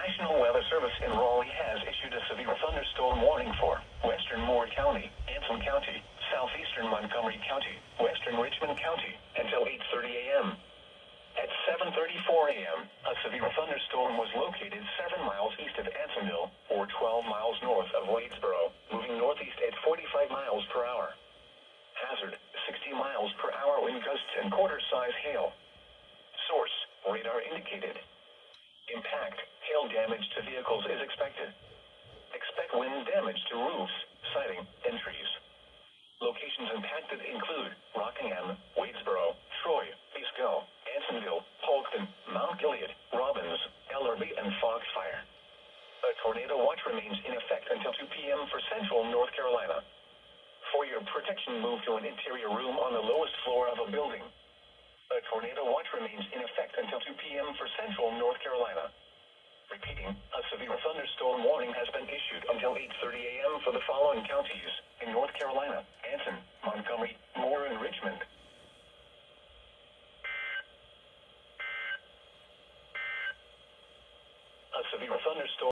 National Weather Service in Raleigh has issued a severe thunderstorm warning for western Moore County, Anson County, southeastern Montgomery County, western Richmond County, until 8:30 a.m. At 7:34 a.m., a severe thunderstorm was located 7 miles east of Ansonville, or 12 miles north of Wadesboro, moving northeast at 45 miles per hour. Hazard, 60 miles per hour wind gusts and quarter-size hail. Source, radar indicated. Impact, hail damage to vehicles is expected. Expect wind damage to roofs, siding, and trees. Locations impacted include Rockingham, Wadesboro, Troy, Bisco, Ansonville, Polkton, Mount Gilead, Robbins, Ellerby, and Foxfire. A tornado watch remains in effect until 2 p.m. for central North Carolina. For your protection, move to an interior room on the lowest floor of a building. A tornado watch remains in effect until 2 p.m. for central North Carolina. Repeating, a severe thunderstorm warning has been issued until 8:30 a.m. for the following counties in North Carolina: Anson, Montgomery, Moore, and Richmond. A severe thunderstorm